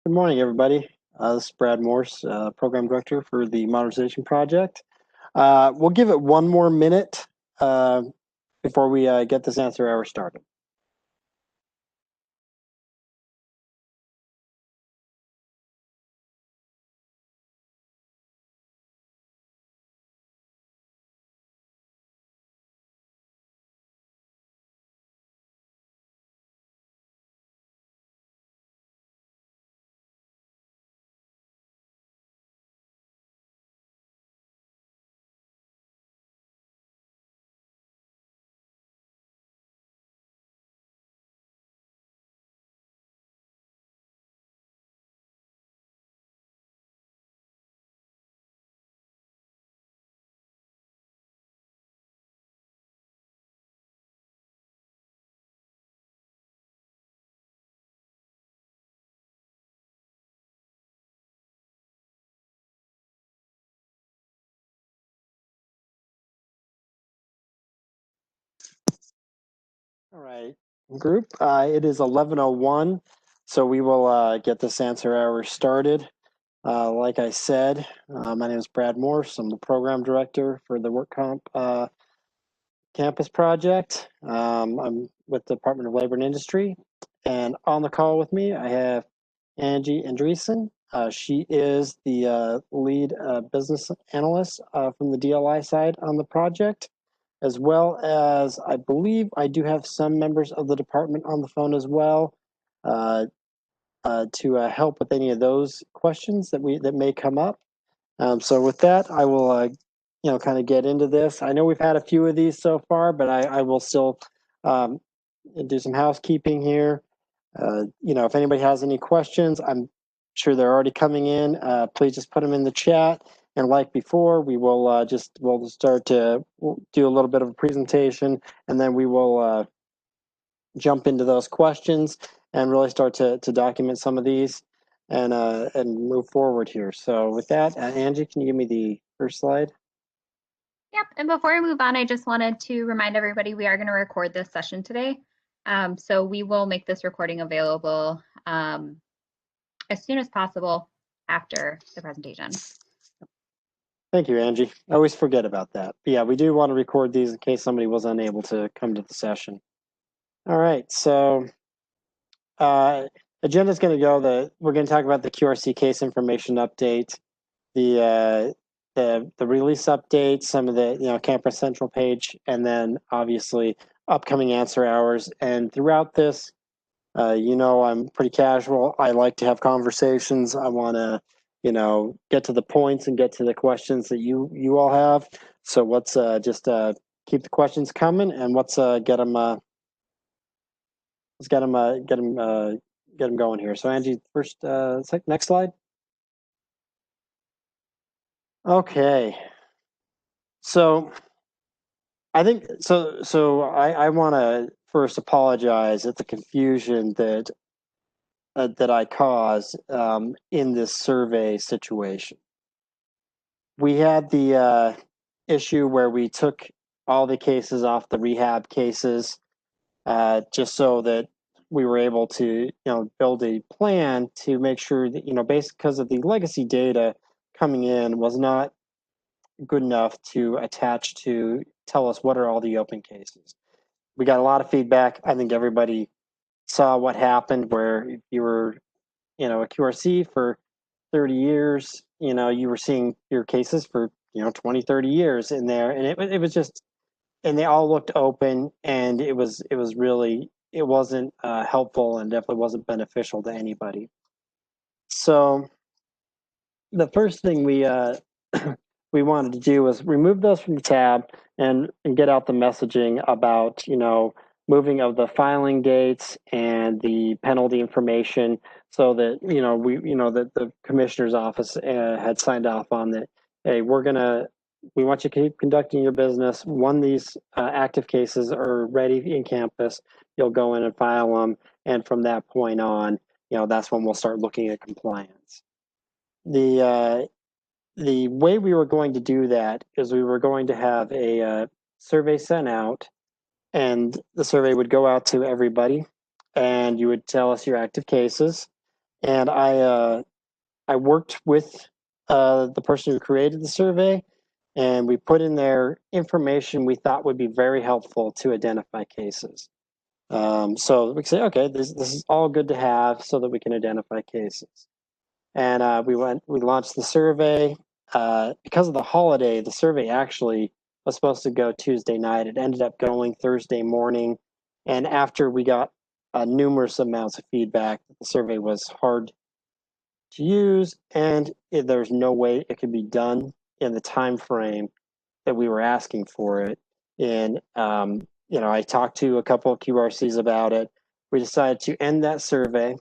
Good morning, everybody. This is Brad Morse, Program Director for the Modernization Project. We'll give it one more minute before we get this answer hour started. All right, group, it is 11:01, so we will get this answer hour started. Like I said, my name is Brad Morse. I'm the Program Director for the Work Comp Campus Project. I'm with the Department of Labor and Industry, and on the call with me, I have Angie Andreessen. She is the lead business analyst from the DLI side on the project, as well as I believe I do have some members of the department on the phone as well to help with any of those questions that may come up. So with that, I will kind of get into this. I know we've had a few of these so far, but I will still do some housekeeping here. If anybody has any questions, I'm sure they're already coming in. Please just put them in the chat. And like before, we'll start to do a little bit of a presentation, and then we will jump into those questions and really start to document some of these and move forward here. So with that, Angie, can you give me the first slide? Yep, and before I move on, I just wanted to remind everybody we are going to record this session today. So we will make this recording available as soon as possible after the presentation. Thank you, Angie. I always forget about that. But yeah, we do want to record these in case somebody was unable to come to the session. All right, so agenda is going to go that we're going to talk about the QRC case information update, the release update, some of the Campus Central page, and then obviously upcoming answer hours. And throughout this, I'm pretty casual. I like to have conversations. I want to get to the points and get to the questions that you all have. So let's just keep the questions coming, and let's get them going here. So Angie, first, next slide. Okay. So I think so. So I want to first apologize at the confusion that I caused in this survey situation. We had the issue where we took all the cases off the rehab cases just so that we were able to build a plan to make sure that based because of the legacy data coming in was not good enough to attach to tell us what are all the open cases. We got a lot of feedback. I think everybody saw what happened where if you were a QRC for 30 years, you were seeing your cases for 20, 30 years in there, and it was just, and they all looked open, and it wasn't helpful and definitely wasn't beneficial to anybody. So the first thing we we wanted to do was remove those from the tab and get out the messaging about moving of the filing dates and the penalty information, so that that the commissioner's office had signed off on that. Hey, we want you to keep conducting your business. When these active cases are ready in campus, you'll go in and file them, and from that point on, that's when we'll start looking at compliance. The way we were going to do that is we were going to have a survey sent out, and the survey would go out to everybody, and you would tell us your active cases, and I worked with the person who created the survey, and we put in there information we thought would be very helpful to identify cases. So we can say, okay, this is all good to have so that we can identify cases. And we launched the survey. Because of the holiday, the survey actually was supposed to go Tuesday night. It ended up going Thursday morning. And after we got numerous amounts of feedback, the survey was hard to use, and there's no way it could be done in the time frame that we were asking for it. And I talked to a couple of QRCs about it. We decided to end that survey,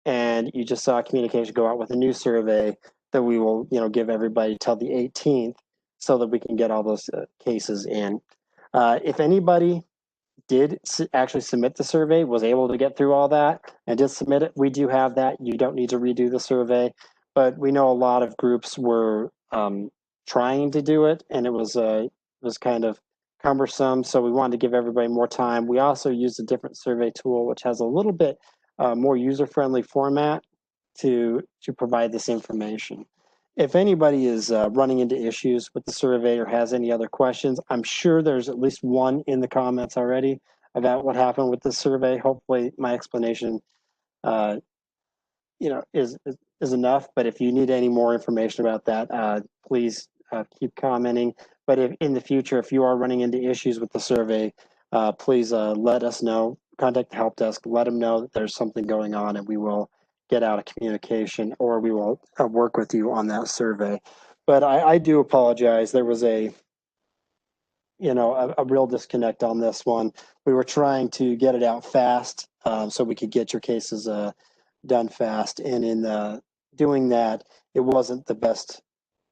and you just saw communication go out with a new survey that we will, give everybody till the 18th, so that we can get all those cases in. If anybody did actually submit the survey, was able to get through all that, and did submit it, we do have that. You don't need to redo the survey, but we know a lot of groups were trying to do it, and it was kind of cumbersome. So we wanted to give everybody more time. We also used a different survey tool, which has a little bit more user-friendly format to provide this information. If anybody is running into issues with the survey or has any other questions, I'm sure there's at least one in the comments already about what happened with the survey. Hopefully my explanation uh, is enough, but if you need any more information about that, please keep commenting. But if in the future, if you are running into issues with the survey, please let us know. Contact the help desk, let them know that there's something going on, and we will get out a communication, or we will work with you on that survey. But I do apologize. There was a real disconnect on this one. We were trying to get it out fast, so we could get your cases done fast, and in doing that, it wasn't the best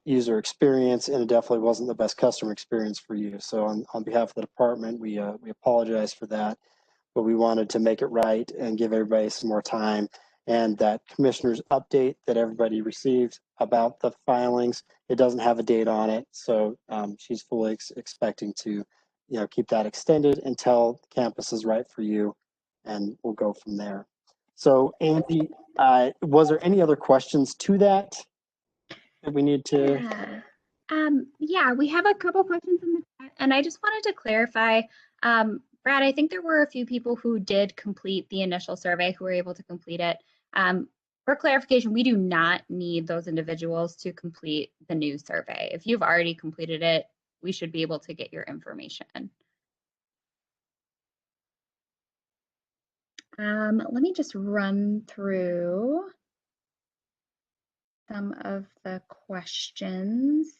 user experience, and it definitely wasn't the best customer experience for you. So on behalf of the department, we apologize for that, but we wanted to make it right and give everybody some more time. And that commissioner's update that everybody received about the filings, it doesn't have a date on it, so she's fully expecting to keep that extended until the campus is right for you, and we'll go from there. So Andy, was there any other questions to that we need to? Yeah. Yeah, we have a couple questions in the chat, and I just wanted to clarify. Brad, I think there were a few people who did complete the initial survey who were able to complete it. For clarification, we do not need those individuals to complete the new survey. If you've already completed it, we should be able to get your information. Let me just run through some of the questions.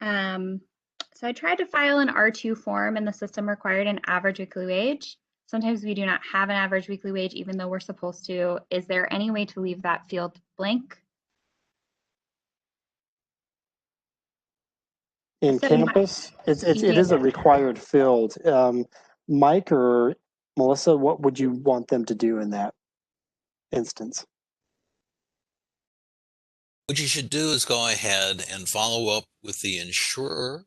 So I tried to file an R2 form and the system required an average weekly wage. Sometimes we do not have an average weekly wage, even though we're supposed to. Is there any way to leave that field blank? In campus, it is a required field. Mike or Melissa, what would you want them to do in that instance? What you should do is go ahead and follow up with the insurer.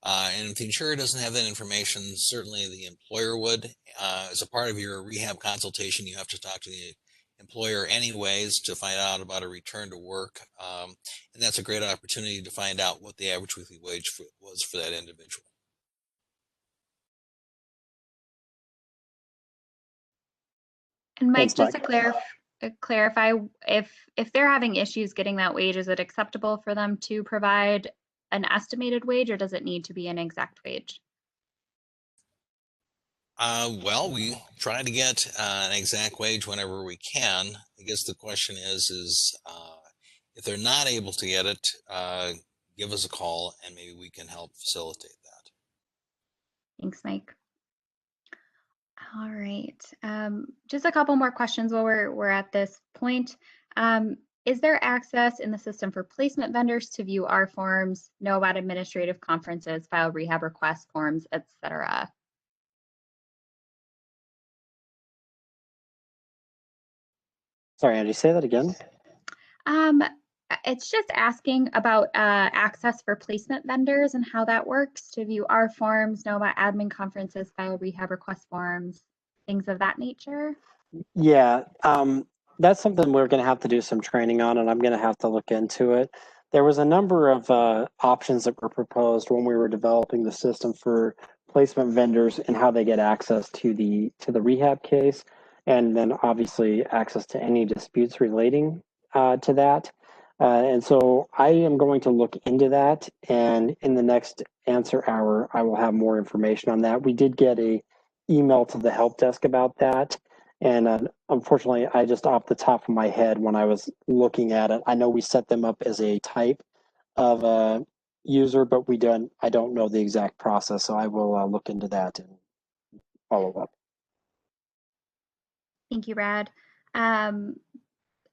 And if the insurer doesn't have that information, certainly the employer would. As a part of your rehab consultation, you have to talk to the employer anyways to find out about a return to work. And that's a great opportunity to find out what the average weekly wage was for that individual. And Mike, Thanks, just Mike. to clarify, if they're having issues getting that wage, is it acceptable for them to provide an estimated wage, or does it need to be an exact wage? Well, we try to get an exact wage whenever we can. I guess the question is if they're not able to get it, give us a call and maybe we can help facilitate that. Thanks, Mike. All right. Just a couple more questions while we're at this point. Is there access in the system for placement vendors to view our forms, know about administrative conferences, file rehab request forms, etc.? Sorry, Andy, say that again. It's just asking about access for placement vendors and how that works to view our forms, know about admin conferences, file rehab request forms, things of that nature. Yeah, That's something we're going to have to do some training on, and I'm going to have to look into it. There was a number of options that were proposed when we were developing the system for placement vendors and how they get access to the rehab case, and then obviously access to any disputes relating to that. And so I am going to look into that, and in the next answer hour, I will have more information on that. We did get a email to the help desk about that. And unfortunately, I just off the top of my head, when I was looking at it, I know we set them up as a type of user, but I don't know the exact process. So I will look into that and follow up. Thank you, Brad.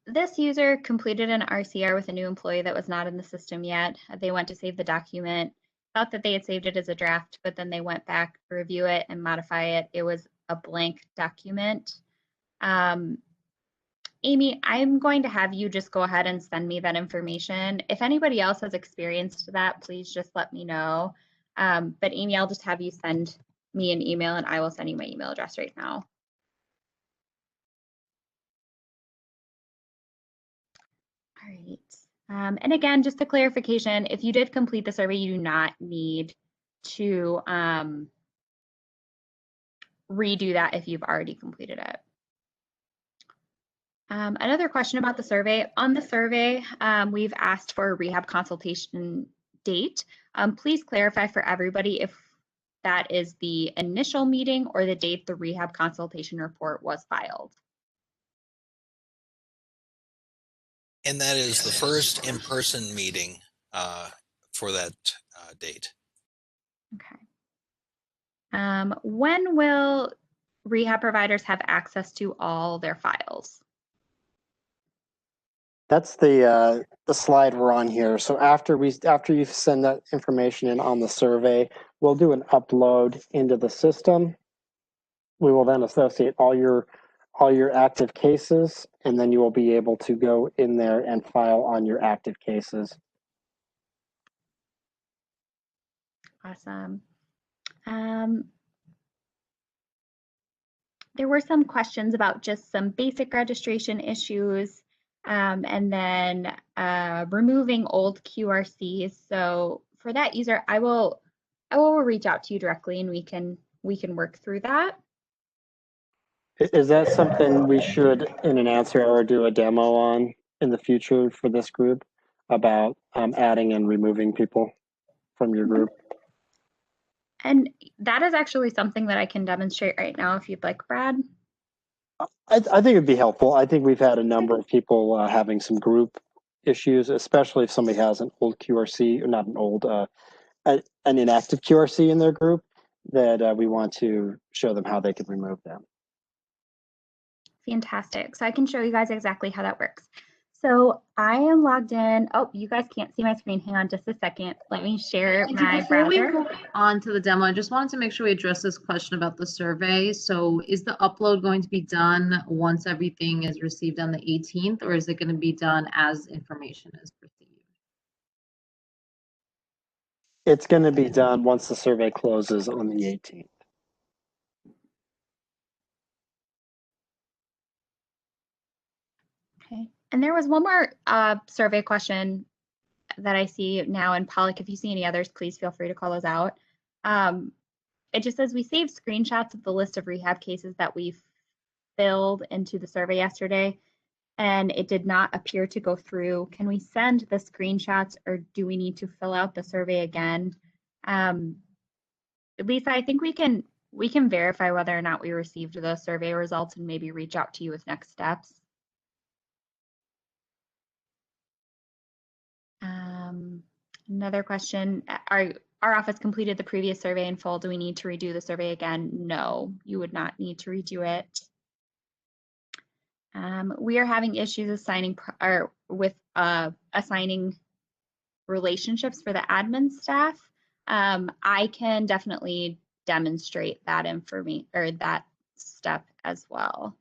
This user completed an RCR with a new employee that was not in the system yet. They went to save the document, thought that they had saved it as a draft, but then they went back to review it and modify it. It was a blank document. Amy, I'm going to have you just go ahead and send me that information. If anybody else has experienced that, please just let me know. But Amy, I'll just have you send me an email and I will send you my email address right now. All right. And again, just a clarification, if you did complete the survey, you do not need to redo that if you've already completed it. Another question about the survey. On the survey, we've asked for a rehab consultation date. Please clarify for everybody if that is the initial meeting or the date the rehab consultation report was filed. And that is the first in-person meeting for that date. Okay. When will rehab providers have access to all their files? That's the slide we're on here. So after you send that information in on the survey, we'll do an upload into the system. We will then associate all your active cases, and then you will be able to go in there and file on your active cases. Awesome. There were some questions about just some basic registration issues, and then removing old QRCs. So for that user, I will reach out to you directly, and we can work through that. Is that something we should, in an answer or do a demo on in the future for this group about adding and removing people from your group? And that is actually something that I can demonstrate right now if you'd like, Brad. I think it'd be helpful. I think we've had a number of people having some group issues, especially if somebody has an old QRC, or not an old, an inactive QRC in their group, that we want to show them how they can remove them. Fantastic. So I can show you guys exactly how that works. So I am logged in. Oh, you guys can't see my screen. Hang on just a second. Let me share my Before we browser. move on to the demo, I just wanted to make sure we address this question about the survey. So is the upload going to be done once everything is received on the 18th, or is it going to be done as information is received? It's going to be done once the survey closes on the 18th. Okay. And there was one more survey question that I see now. And Pollock, if you see any others, please feel free to call those out. It just says we saved screenshots of the list of rehab cases that we filled into the survey yesterday, and it did not appear to go through. Can we send the screenshots, or do we need to fill out the survey again? Lisa, I think we can verify whether or not we received those survey results and maybe reach out to you with next steps. Another question, our office completed the previous survey in full. Do we need to redo the survey again? No, you would not need to redo it. We are having issues assigning assigning relationships for the admin staff. I can definitely demonstrate that information or that step as well.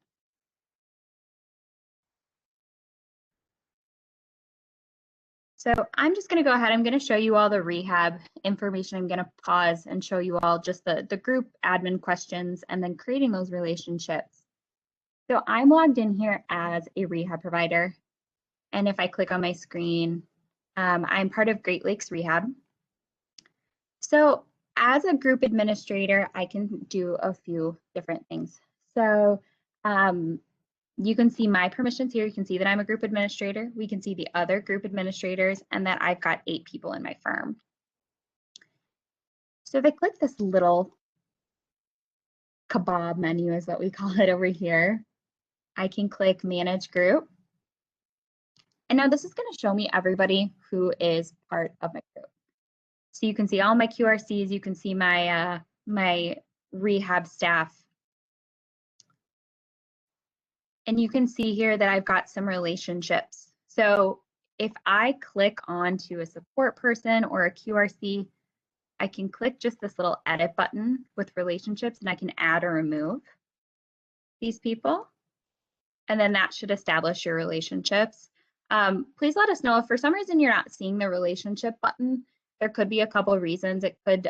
So I'm just going to go ahead. I'm going to show you all the rehab information. I'm going to pause and show you all just the group admin questions and then creating those relationships. So I'm logged in here as a rehab provider. And if I click on my screen, I'm part of Great Lakes Rehab. So as a group administrator, I can do a few different things. So you can see my permissions here. You can see that I'm a group administrator. We can see the other group administrators and that I've got 8 people in my firm. So if I click this little kebab menu is what we call it over here, I can click manage group. And now this is going to show me everybody who is part of my group. So you can see all my QRCs, you can see my my rehab staff. And you can see here that I've got some relationships. So if I click onto a support person or a QRC, I can click just this little edit button with relationships and I can add or remove these people. And then that should establish your relationships. Please let us know if for some reason you're not seeing the relationship button. There could be a couple of reasons. It could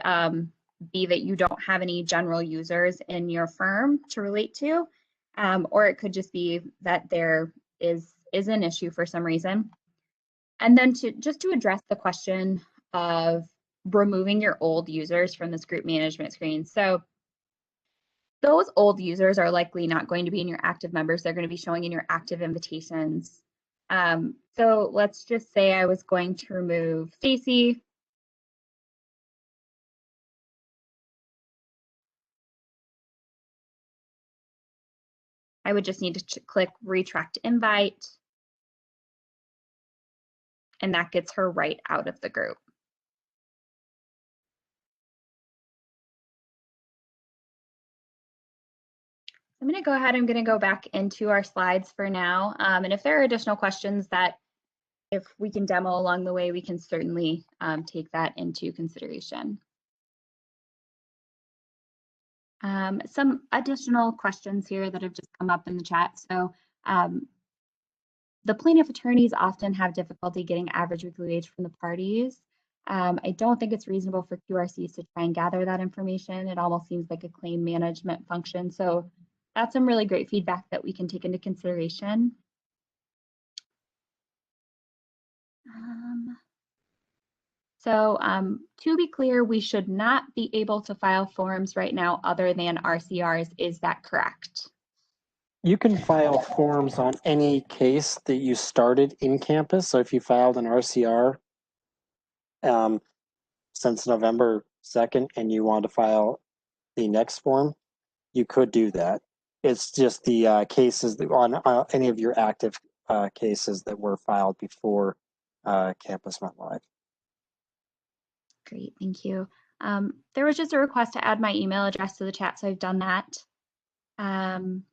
be that you don't have any general users in your firm to relate to, or it could just be that there is an issue for some reason. And then to address the question of removing your old users from this group management screen. So those old users are likely not going to be in your active members. They're going to be showing in your active invitations. So let's just say I was going to remove Stacy. I would just need to click retract invite. And that gets her right out of the group. I'm going to go ahead, I'm going to go back into our slides for now. And if there are additional questions that if we can demo along the way, we can certainly take that into consideration. Some additional questions here that have just come up in the chat. So the plaintiff attorneys often have difficulty getting average weekly wage from the parties. I don't think it's reasonable for QRCs to try and gather that information. It almost seems like a claim management function. So that's some really great feedback that we can take into consideration. To be clear, we should not be able to file forms right now other than RCRs. Is that correct? You can file forms on any case that you started in campus. So if you filed an RCR since November 2nd and you want to file the next form, you could do that. It's just the cases that on any of your active cases that were filed before campus went live. Great, thank you. There was just a request to add my email address to the chat, so I've done that. Tom,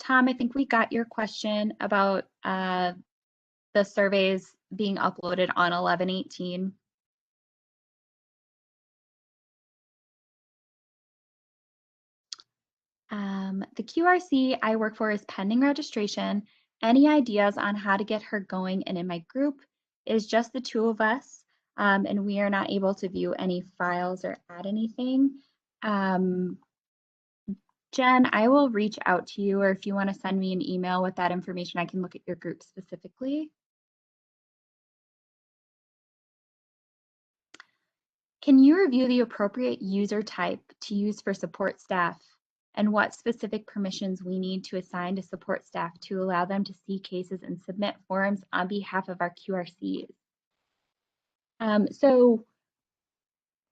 I think we got your question about the surveys being uploaded on 11/18. The QRC I work for is pending registration. Any ideas on how to get her going and in my group? It is just the 2 of us, and we are not able to view any files or add anything. Jen, I will reach out to you, or if you want to send me an email with that information, I can look at your group specifically. Can you review the appropriate user type to use for support staff and what specific permissions we need to assign to support staff to allow them to see cases and submit forms on behalf of our QRCs? So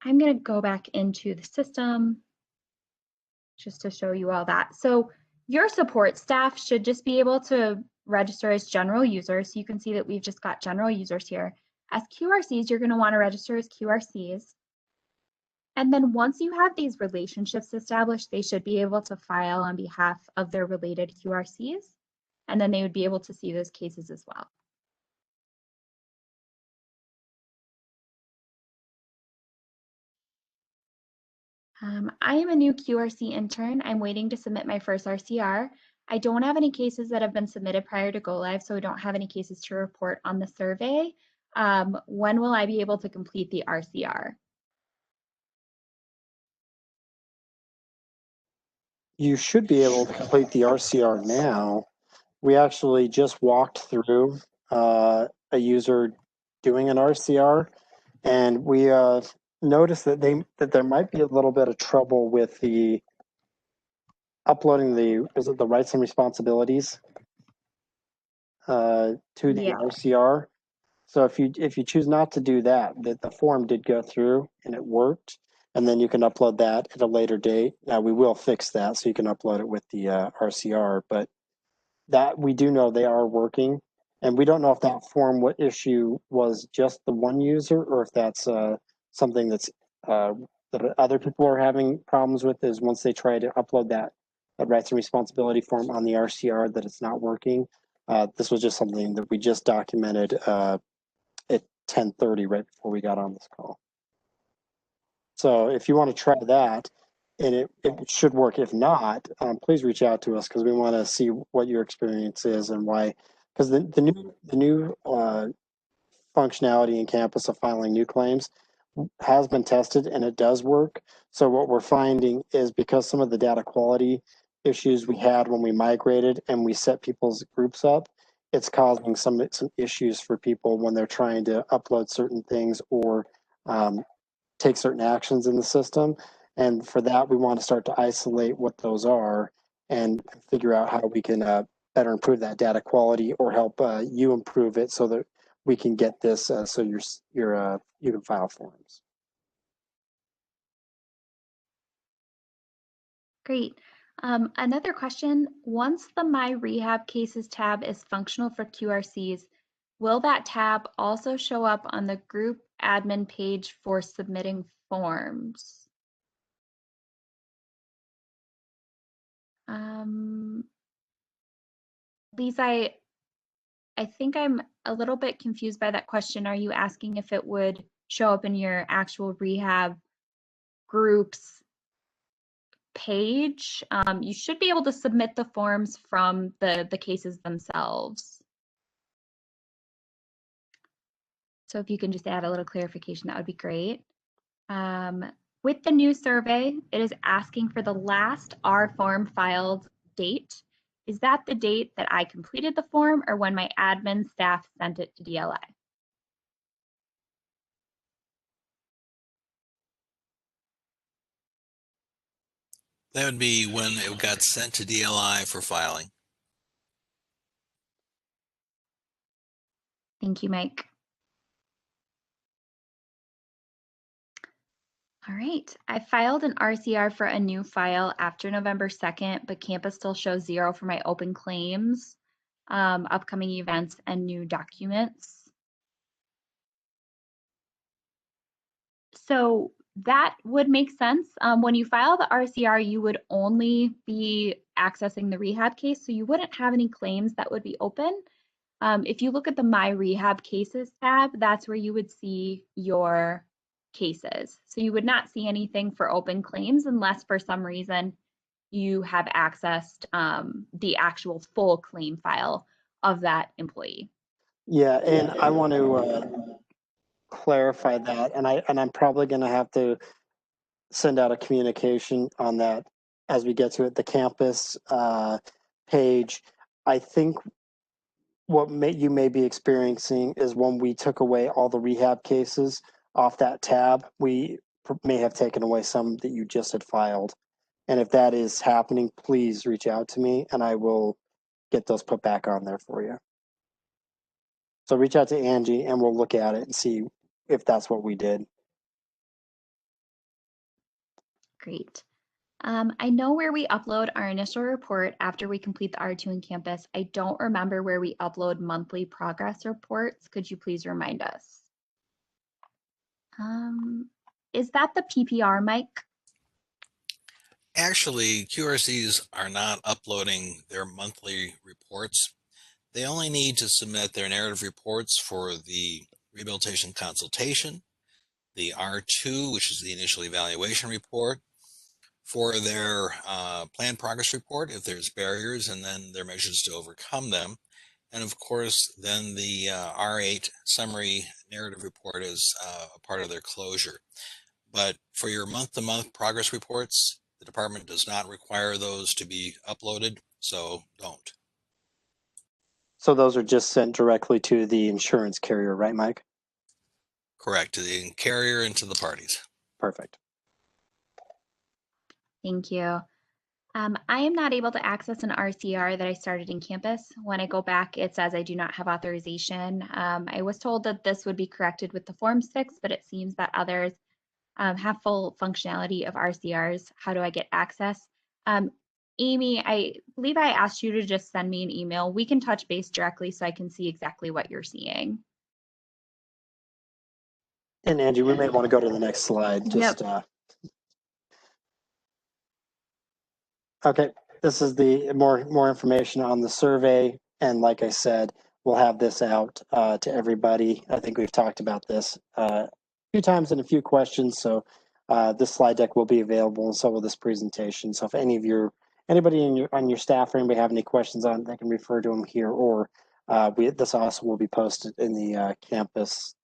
I'm going to go back into the system just to show you all that. So your support staff should just be able to register as general users. So you can see that we've just got general users here. As QRCs, you're going to want to register as QRCs. And then once you have these relationships established, they should be able to file on behalf of their related QRCs. And then they would be able to see those cases as well. I am a new QRC intern. I'm waiting to submit my first RCR. I don't have any cases that have been submitted prior to go live, so I don't have any cases to report on the survey. When will I be able to complete the RCR? you should be able to complete the RCR now. We actually just walked through a user doing an RCR, and we noticed that there might be a little bit of trouble with the uploading the rights and responsibilities to the Yeah. RCR. So if you choose not to do that, the form did go through and it worked, and then you can upload that at a later date. Now we will fix that so you can upload it with the RCR, but that we do know they are working, and we don't know if that form what issue was just the one user or if that's something that's that other people are having problems with. Is once they try to upload that rights and responsibility form on the RCR that it's not working. This was just something that we just documented at 10:30 right before we got on this call. So if you want to try that, and it should work. If not, please reach out to us because we want to see what your experience is and why. Because the new functionality in campus of filing new claims has been tested and it does work. So what we're finding is because some of the data quality issues we had when we migrated and we set people's groups up, it's causing some issues for people when they're trying to upload certain things or take certain actions in the system. And for that, we want to start to isolate what those are and figure out how we can better improve that data quality or help you improve it so that we can get this so you can file forms. Great. Another question, once the My Rehab Cases tab is functional for QRCs, will that tab also show up on the group admin page for submitting forms? Lisa, I think I'm a little bit confused by that question. Are you asking if it would show up in your actual rehab groups page? You should be able to submit the forms from the cases themselves. So if you can just add a little clarification, that would be great. With the new survey, it is asking for the last R form filed date. Is that the date that I completed the form or when my admin staff sent it to DLI? That would be when it got sent to DLI for filing. Thank you, Mike. All right, I filed an RCR for a new file after November 2nd, but campus still shows 0 for my open claims, upcoming events, and new documents. So that would make sense. When you file the RCR, you would only be accessing the rehab case, so you wouldn't have any claims that would be open. If you look at the My Rehab Cases tab, that's where you would see your cases. So you would not see anything for open claims unless for some reason you have accessed the actual full claim file of that employee. Yeah, and I want to clarify that, and I'm probably going to have to send out a communication on that as we get to it. The campus page, I think what you may be experiencing is when we took away all the rehab cases off that tab, we may have taken away some that you just had filed. And if that is happening, please reach out to me and I will get those put back on there for you. So reach out to Angie and we'll look at it and see if that's what we did. Great. I know where we upload our initial report after we complete the R2 in campus. I don't remember where we upload monthly progress reports. Could you please remind us? Is that the PPR, Mike? Actually, QRCs are not uploading their monthly reports. They only need to submit their narrative reports for the rehabilitation consultation, the R2, which is the initial evaluation report, for their plan progress report if there's barriers, and then their measures to overcome them. And of course, then the R8 summary narrative report is a part of their closure. But for your month-to-month progress reports, The department does not require those to be uploaded, so don't. So those are just sent directly to the insurance carrier, right, Mike? Correct, to the carrier and to the parties. Perfect. Thank you. I am not able to access an RCR that I started in campus. When I go back, it says I do not have authorization. I was told that this would be corrected with the forms fix, but it seems that others have full functionality of RCRs. How do I get access? Amy, I believe I asked you to just send me an email. We can touch base directly so I can see exactly what you're seeing. And Angie, we may want to go to the next slide. Just okay. This is the more information on the survey, and like I said, we'll have this out to everybody. I think we've talked about this a few times in a few questions. So this slide deck will be available, and so will this presentation. So if anybody on your staff or anybody have any questions on it, they can refer to them here, or this also will be posted in the campus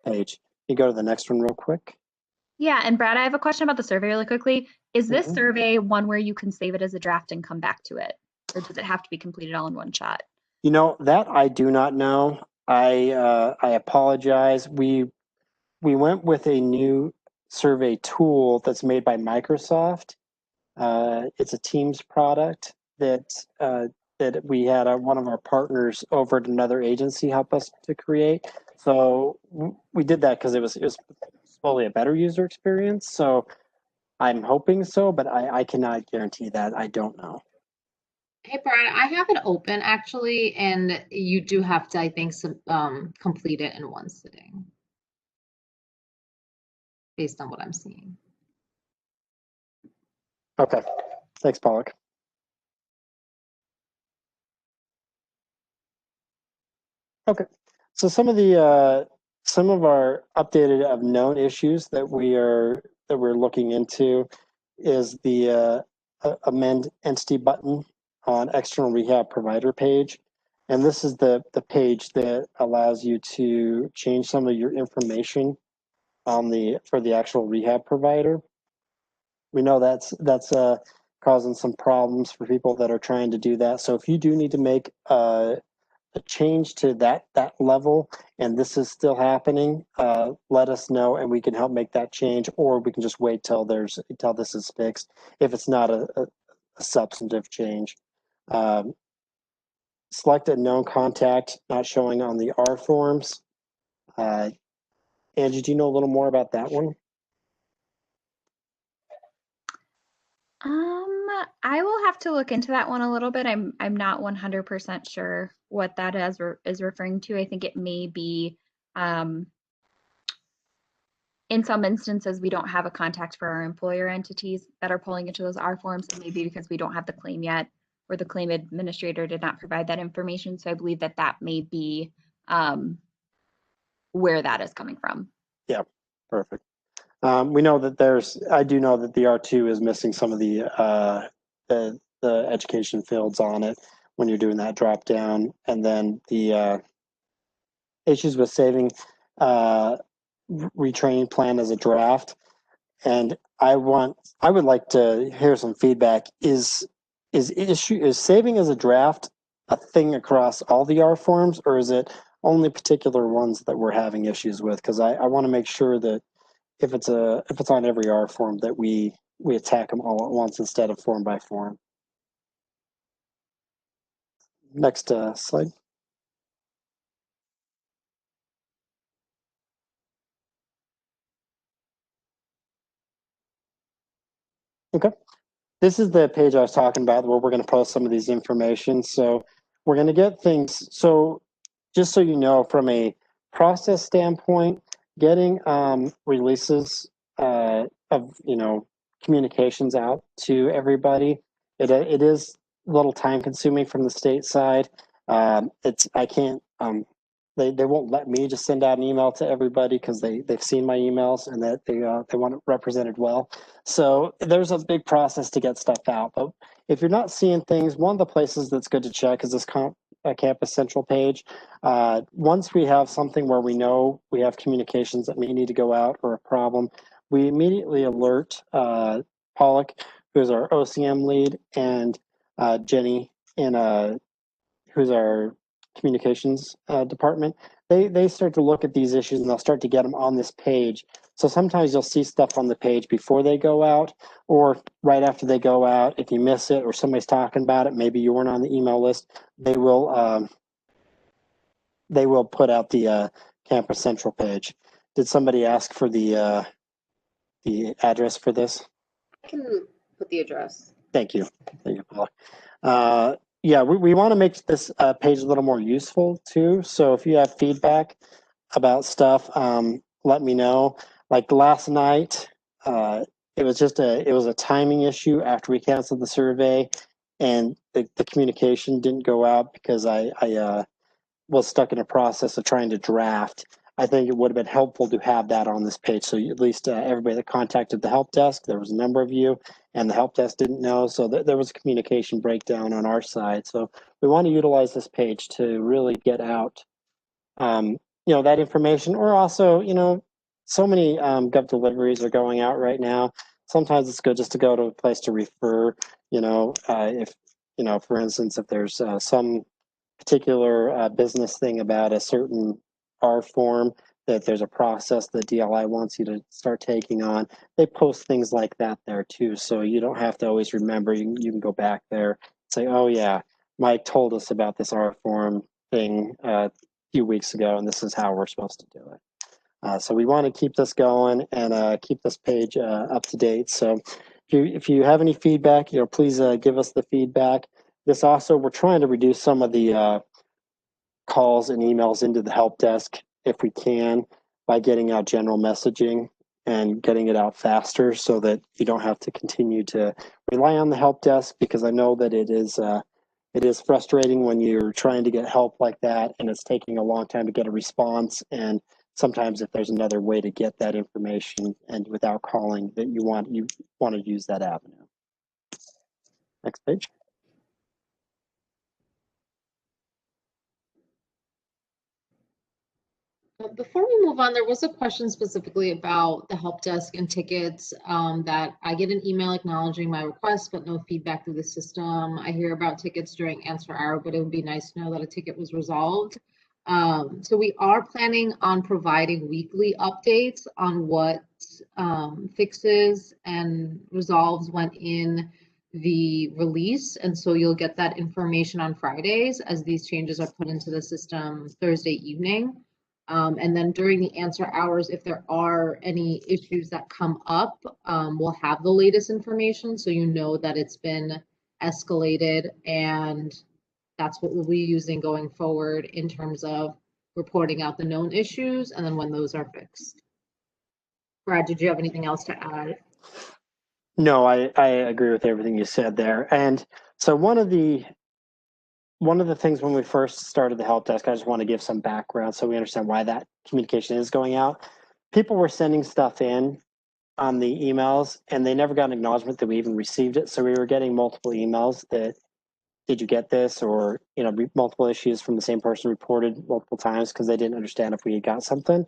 page. You go to the next one real quick. Yeah, and Brad, I have a question about the survey really quickly. Is this survey one where you can save it as a draft and come back to it? Or does it have to be completed all in one shot? You know, that I do not know. I apologize. We went with a new survey tool that's made by Microsoft. It's a Teams product that we had one of our partners over at another agency help us to create. So we did that because it was supposedly a better user experience. So I'm hoping so, but I cannot guarantee that. I don't know. Hey, Brad, I have it open actually, and you do have to, I think, complete it in one sitting, based on what I'm seeing. Okay. Thanks, Pollock. Okay. So some of our updated of known issues that we're looking into is the amend entity button on external rehab provider page. And this is the page that allows you to change some of your information for the actual rehab provider. We know that's causing some problems for people that are trying to do that. So if you do need to make a change to that level and this is still happening, let us know and we can help make that change, or we can just wait till this is fixed if it's not a substantive change. Select a known contact not showing on the R forms. Angie, do you know a little more about that one? I will have to look into that one a little bit. I'm not 100% sure what that is referring to. I think it may be in some instances we don't have a contact for our employer entities that are pulling into those R forms, and maybe because we don't have the claim yet, or the claim administrator did not provide that information. So I believe that may be where that is coming from. Yeah, perfect. We know that I do know that the R2 is missing some of the education fields on it when you're doing that drop down, and then the issues with saving retraining plan as a draft. And I would like to hear some feedback. Is saving as a draft a thing across all the R forms, or is it only particular ones that we're having issues with? Because I want to make sure that if it's on every R form that we attack them all at once instead of form by form. Next slide. Okay. This is the page I was talking about where we're going to post some of these information. So we're going to get things. So just so you know, from a process standpoint, getting releases of communications out to everybody, it is a little time consuming from the state side. I can't. They won't let me just send out an email to everybody because they've seen my emails and that they want it represented well. So there's a big process to get stuff out. But if you're not seeing things, one of the places that's good to check is this Campus Central page. Once we have something where we know we have communications that may need to go out or a problem, we immediately alert Pollock, who's our OCM lead, and Jenny, who's our communications department. They start to look at these issues and they'll start to get them on this page. So sometimes you'll see stuff on the page before they go out or right after they go out. If you miss it or somebody's talking about it, maybe you weren't on the email list, they will put out the Campus Central page. Did somebody ask for the address for this? I can put the address. Thank you. Thank you, Paul. Yeah, we want to make this page a little more useful too. So if you have feedback about stuff, let me know. Like last night, it was a timing issue after we canceled the survey, and the communication didn't go out because I was stuck in a process of trying to draft. I think it would have been helpful to have that on this page. So at least everybody that contacted the help desk, there was a number of you, and the help desk didn't know. So there was a communication breakdown on our side. So we want to utilize this page to really get out, that information, or also, so many gov deliveries are going out right now. Sometimes it's good just to go to a place to refer, if, for instance, if there's some particular business thing about a certain R form that there's a process that DLI wants you to start taking on. They post things like that there too, so you don't have to always remember. You can go back there and say, oh yeah, Mike told us about this R form thing a few weeks ago, and this is how we're supposed to do it. So we want to keep this going and keep this page up to date. So if you have any feedback, please give us the feedback. This also, we're trying to reduce some of the calls and emails into the help desk if we can by getting out general messaging and getting it out faster so that you don't have to continue to rely on the help desk, because I know that it is frustrating when you're trying to get help like that and it's taking a long time to get a response. And sometimes if there's another way to get that information and without calling, that you want to use that avenue. Next page. Before we move on, there was a question specifically about the help desk and tickets, that I get an email acknowledging my request, but no feedback through the system. I hear about tickets during answer hour, but it would be nice to know that a ticket was resolved. So we are planning on providing weekly updates on what fixes and resolves went in the release. And so you'll get that information on Fridays as these changes are put into the system Thursday evening. And then during the answer hours, if there are any issues that come up, we'll have the latest information so you know that it's been escalated, and that's what we'll be using going forward in terms of reporting out the known issues and then when those are fixed. Brad, did you have anything else to add? No, I agree with everything you said there. And so one of the things when we first started the help desk, I just want to give some background so we understand why that communication is going out. People were sending stuff in on the emails and they never got an acknowledgement that we even received it. So we were getting multiple emails that, did you get this? Or, multiple issues from the same person reported multiple times because they didn't understand if we had got something.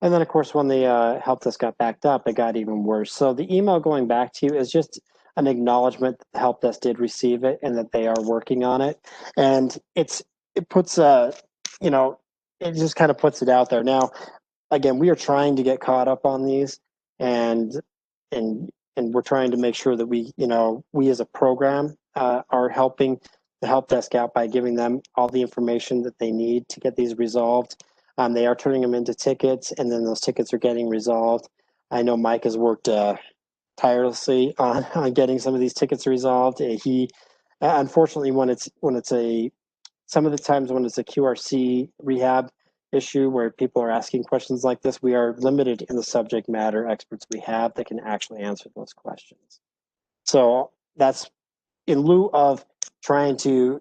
And then, of course, when the help desk got backed up, it got even worse. So the email going back to you is just an acknowledgement that the help desk did receive it and that they are working on it. And it puts it just kind of puts it out there. Now, again, we are trying to get caught up on these, and we're trying to make sure that we as a program are helping the help desk out by giving them all the information that they need to get these resolved. They are turning them into tickets, and then those tickets are getting resolved. I know Mike has worked tirelessly on getting some of these tickets resolved. He, unfortunately, some of the times when it's a QRC rehab issue where people are asking questions like this, we are limited in the subject matter experts we have that can actually answer those questions. So that's in lieu of trying to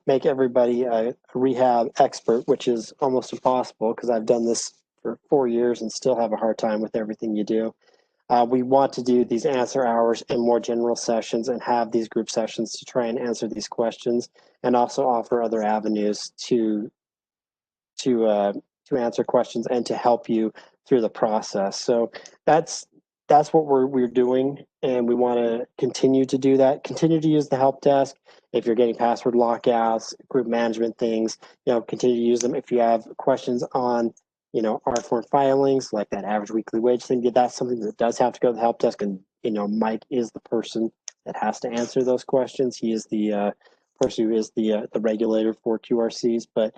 make everybody a rehab expert, which is almost impossible because I've done this for 4 years and still have a hard time with everything you do. We want to do these answer hours and more general sessions and have these group sessions to try and answer these questions and also offer other avenues to answer questions and to help you through the process. So that's that's what we're doing, and we want to continue to do that. Continue to use the help desk. If you're getting password lockouts, group management things, continue to use them. If you have questions on, our form filings, like that average weekly wage thing, that's something that does have to go to the help desk. And, Mike is the person that has to answer those questions. He is the person who is the regulator for QRCs. But,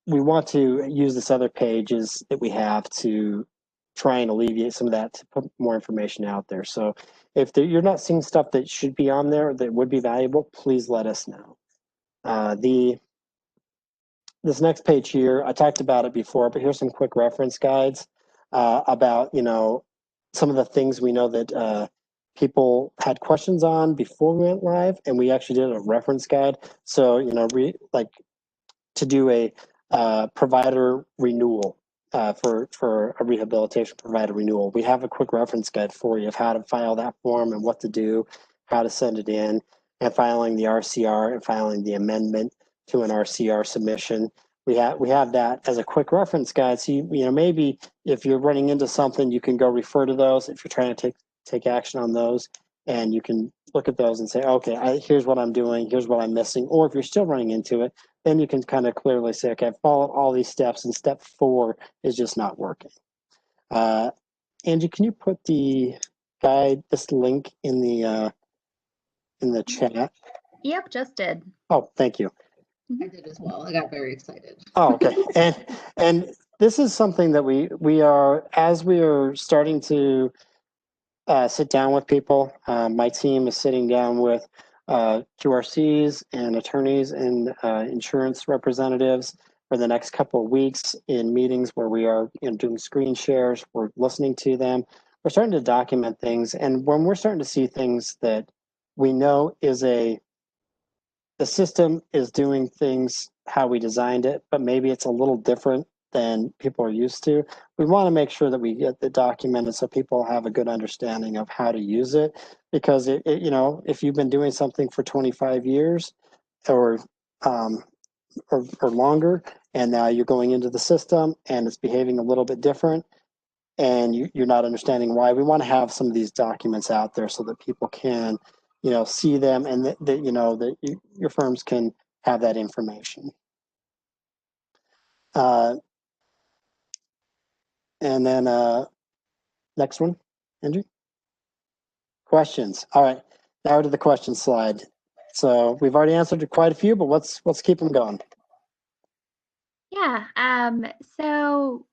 we want to use this other pages that we have to try and alleviate some of that, to put more information out there. So if you're not seeing stuff that should be on there that would be valuable, please let us know. This next page here, I talked about it before, but here's some quick reference guides about, some of the things we know that people had questions on before we went live, and we actually did a reference guide. So, to do a provider renewal for a rehabilitation provider renewal. We have a quick reference guide for you of how to file that form and what to do, how to send it in, and filing the RCR and filing the amendment to an RCR submission. We have that as a quick reference guide. So maybe if you're running into something, you can go refer to those if you're trying to take action on those, and you can look at those and say, okay, here's what I'm doing, here's what I'm missing. Or if you're still running into it, then you can kind of clearly say, okay, I've followed all these steps, and step 4 is just not working. Angie, can you put the guide, this link in the chat? Yep, just did. Oh, thank you. I did as well. I got very excited. Oh, okay. And this is something that we are, as we are starting to sit down with people. My team is sitting down with QRCs and attorneys and insurance representatives for the next couple of weeks in meetings where we are doing screen shares. We're listening to them. We're starting to document things. And when we're starting to see things that we know the system is doing things how we designed it, but maybe it's a little different than people are used to, we want to make sure that we get the documented so people have a good understanding of how to use it. Because if you've been doing something for 25 years or longer, and now you're going into the system and it's behaving a little bit different, and you're not understanding why, we want to have some of these documents out there so that people can, see them, and that your firms can have that information. And then next one, Andrew. Questions. All right, now to the question slide. So we've already answered quite a few, but let's keep them going. Yeah. So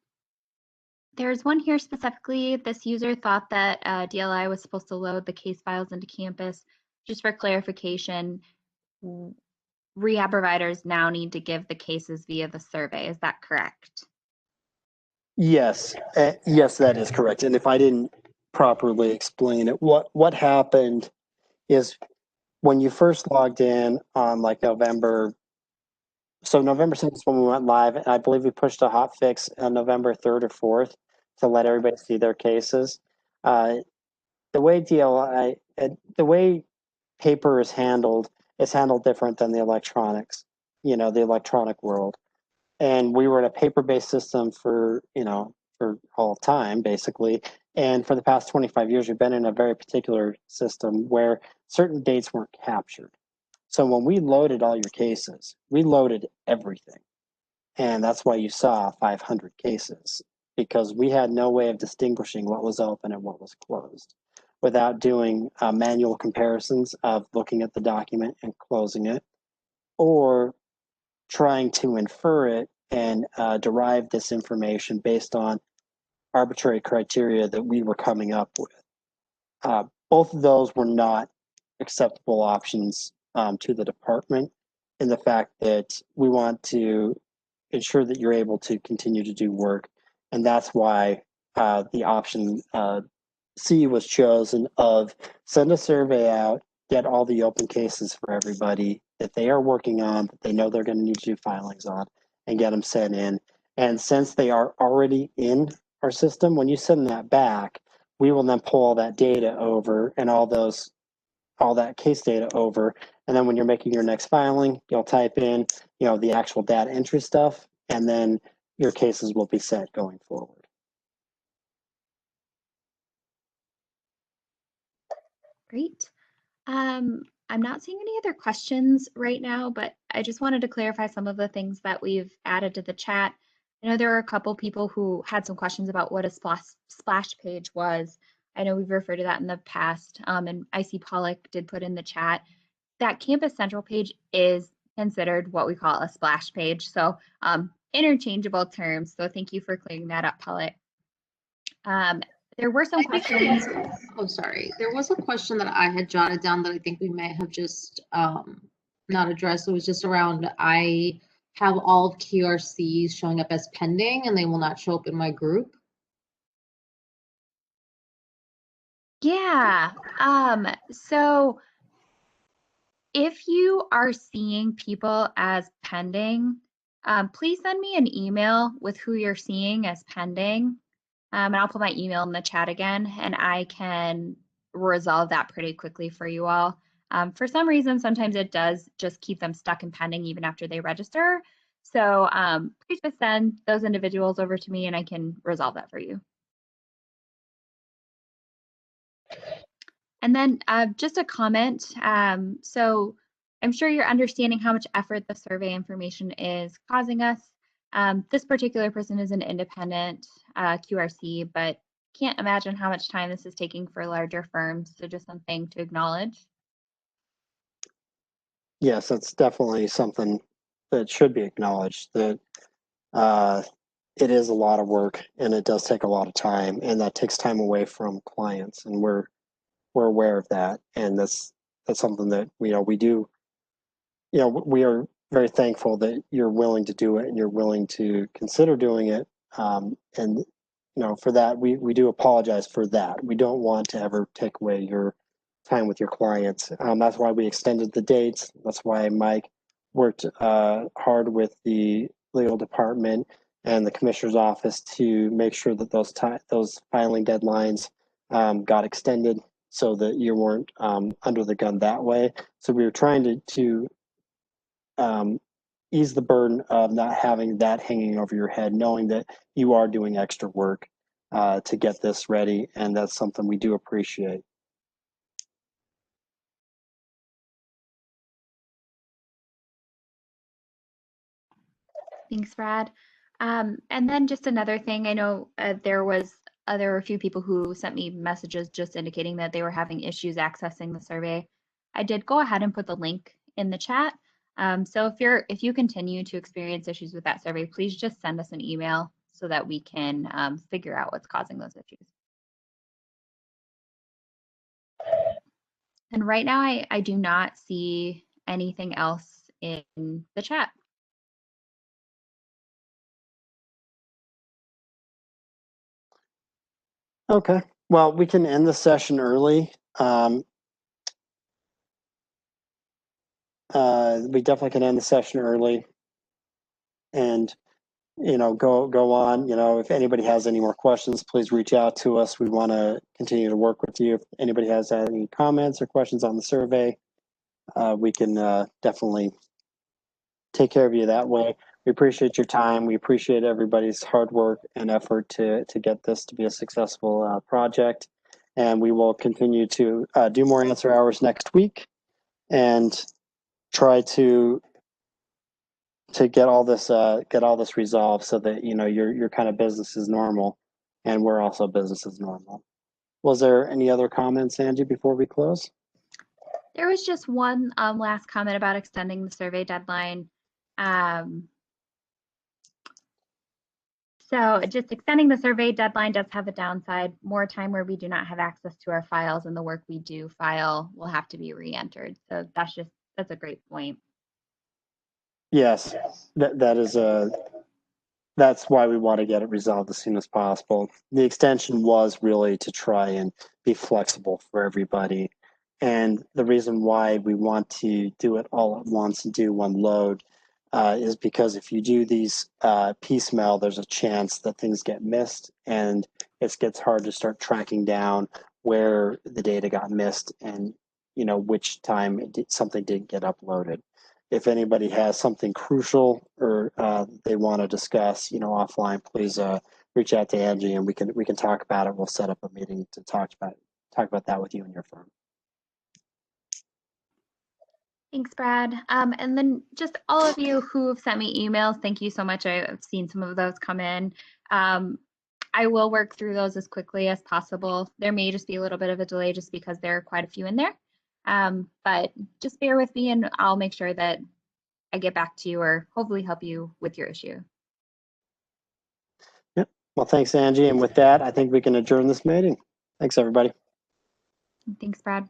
there's one here specifically. This user thought that DLI was supposed to load the case files into Campus. Just for clarification, rehab providers now need to give the cases via the survey. Is that correct? Yes, yes, that is correct. And if I didn't properly explain it, what happened is when you first logged in on like November 6th is when we went live, and I believe we pushed a hotfix on November 3rd or 4th to let everybody see their cases. The way the way paper is handled different than the electronics, the electronic world. And we were in a paper-based system for all time, basically. And for the past 25 years, we've been in a very particular system where certain dates weren't captured. So when we loaded all your cases, we loaded everything. And that's why you saw 500 cases, because we had no way of distinguishing what was open and what was closed without doing manual comparisons of looking at the document and closing it, or trying to infer it and derive this information based on arbitrary criteria that we were coming up with. Both of those were not acceptable options to the department, in the fact that we want to ensure that you're able to continue to do work. And that's why the option C was chosen of send a survey out, get all the open cases for everybody that they are working on, that they know they're going to need to do filings on, and get them sent in. And since they are already in our system, when you send that back, we will then pull all that data over and all that case data over. And then when you're making your next filing, you'll type in, the actual data entry stuff, and then your cases will be set going forward. Great. I'm not seeing any other questions right now, but I just wanted to clarify some of the things that we've added to the chat. I know there were a couple people who had some questions about what a splash page was. I know we've referred to that in the past, and I see Pollock did put in the chat. That Campus Central page is considered what we call a splash page. So interchangeable terms. So thank you for clearing that up, Pollock. There were some questions. Oh, sorry. There was a question that I had jotted down that I think we may have just not addressed. It was just around, I have all of QRCs showing up as pending and they will not show up in my group. Yeah. So if you are seeing people as pending, please send me an email with who you're seeing as pending. And I'll put my email in the chat again, and I can resolve that pretty quickly for you all. For some reason, sometimes it does just keep them stuck in pending even after they register. So please just send those individuals over to me and I can resolve that for you. And then just a comment. So I'm sure you're understanding how much effort the survey information is causing us. This particular person is an independent QRC, but can't imagine how much time this is taking for larger firms. So just something to acknowledge. Yes, that's definitely something that should be acknowledged, that it is a lot of work and it does take a lot of time, and that takes time away from clients, and we're aware of that, and that's something that we do. We are very thankful that you're willing to do it and you're willing to consider doing it. And for that, we do apologize for that. We don't want to ever take away your time with your clients. That's why we extended the dates. That's why Mike worked hard with the legal department and the commissioner's office to make sure that those filing deadlines got extended, so that you weren't under the gun that way. So we were trying to ease the burden of not having that hanging over your head, knowing that you are doing extra work to get this ready, and that's something we do appreciate. Thanks, Brad. And then just another thing, I know there were a few people who sent me messages just indicating that they were having issues accessing the survey. I did go ahead and put the link in the chat. So if you continue to experience issues with that survey, please just send us an email so that we can figure out what's causing those issues. And right now, I do not see anything else in the chat. Okay, well, we can end the session early. We definitely can end the session early, and go on. If anybody has any more questions, please reach out to us. We want to continue to work with you. If anybody has any comments or questions on the survey, we can definitely take care of you that way. We appreciate your time. We appreciate everybody's hard work and effort to get this to be a successful project. And we will continue to do more answer hours next week and try to get all this resolved, so that your kind of business is normal and we're also business as normal. Was there any other comments, Angie, before we close? There was just one last comment about extending the survey deadline. So just extending the survey deadline does have a downside. More time where we do not have access to our files, and the work we do file will have to be re-entered. So that's a great point. Yes, that's why we want to get it resolved as soon as possible. The extension was really to try and be flexible for everybody. And the reason why we want to do it all at once and do one load is because if you do these piecemeal, there's a chance that things get missed, and it gets hard to start tracking down where the data got missed and which time something didn't get uploaded. If anybody has something crucial or they want to discuss, offline, please reach out to Angie and we can talk about it. We'll set up a meeting to talk about that with you and your firm. Thanks, Brad. And then just all of you who have sent me emails, thank you so much. I've seen some of those come in. I will work through those as quickly as possible. There may just be a little bit of a delay just because there are quite a few in there. But just bear with me and I'll make sure that I get back to you or hopefully help you with your issue. Yep. Well, thanks, Angie. And with that, I think we can adjourn this meeting. Thanks, everybody. Thanks, Brad.